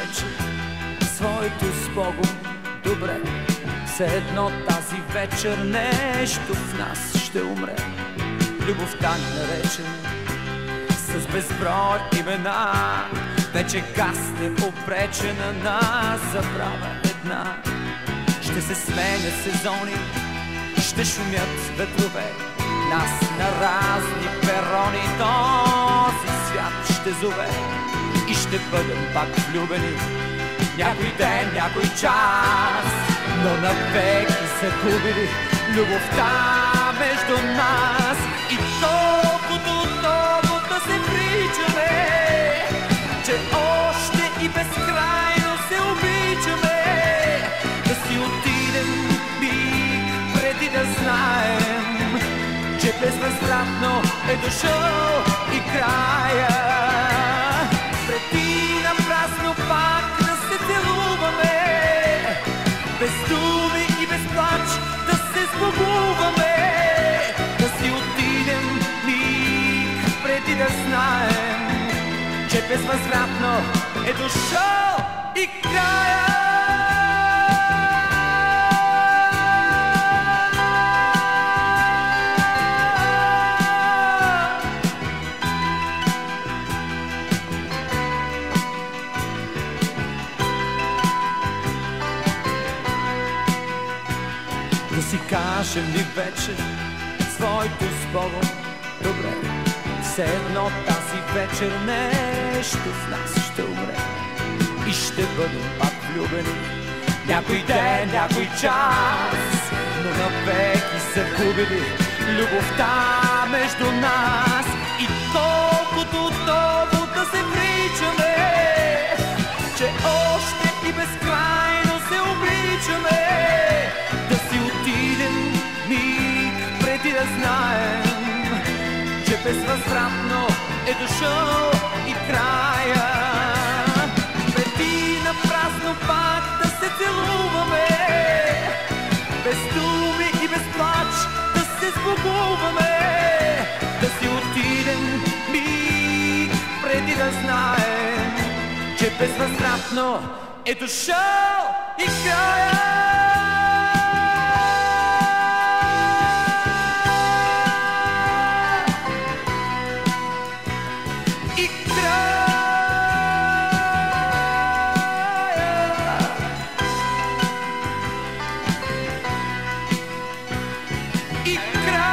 вече своето с Богом добре. Все едно тази вечер нещо в нас ще умре. Любовта ни наречена с безброй имена вече гасне, обречена на забрава една. Ще се сменят сезони, ще шумят ветрове, нас на разни перони този свят ще зове. И ще бъдем пак влюбени някой ден, някой час, но навеки загубили любовта между нас. И толкова да се причаме, че още и безкрайно се обичаме. Да си отидем миг преди да знаем, че безвъзвратно е дошъл и края. Преди напрасно пак да се целуваме, без думи и без плач да се сбогуваме. Да си отидем миг преди да знаем, че безвъзвратно е дошъл и края. Да си кажем ли вече своето с Богом добре? Все едно тази вечер нещо в нас ще умре. И ще бъдем пак влюбени някой ден, някой час, но навеки загубили любовта между нас. И толкова отново да се причаме, че още и безкрайно се обичаме. Да си отидем миг преди да знаем, че безвъзвратно е дошъл и края. Преди напрасно пак да се целуваме, без думи и без плач да се сбогуваме. Да си отидем миг преди да знаем, че безвъзвратно е дошъл и края. И край.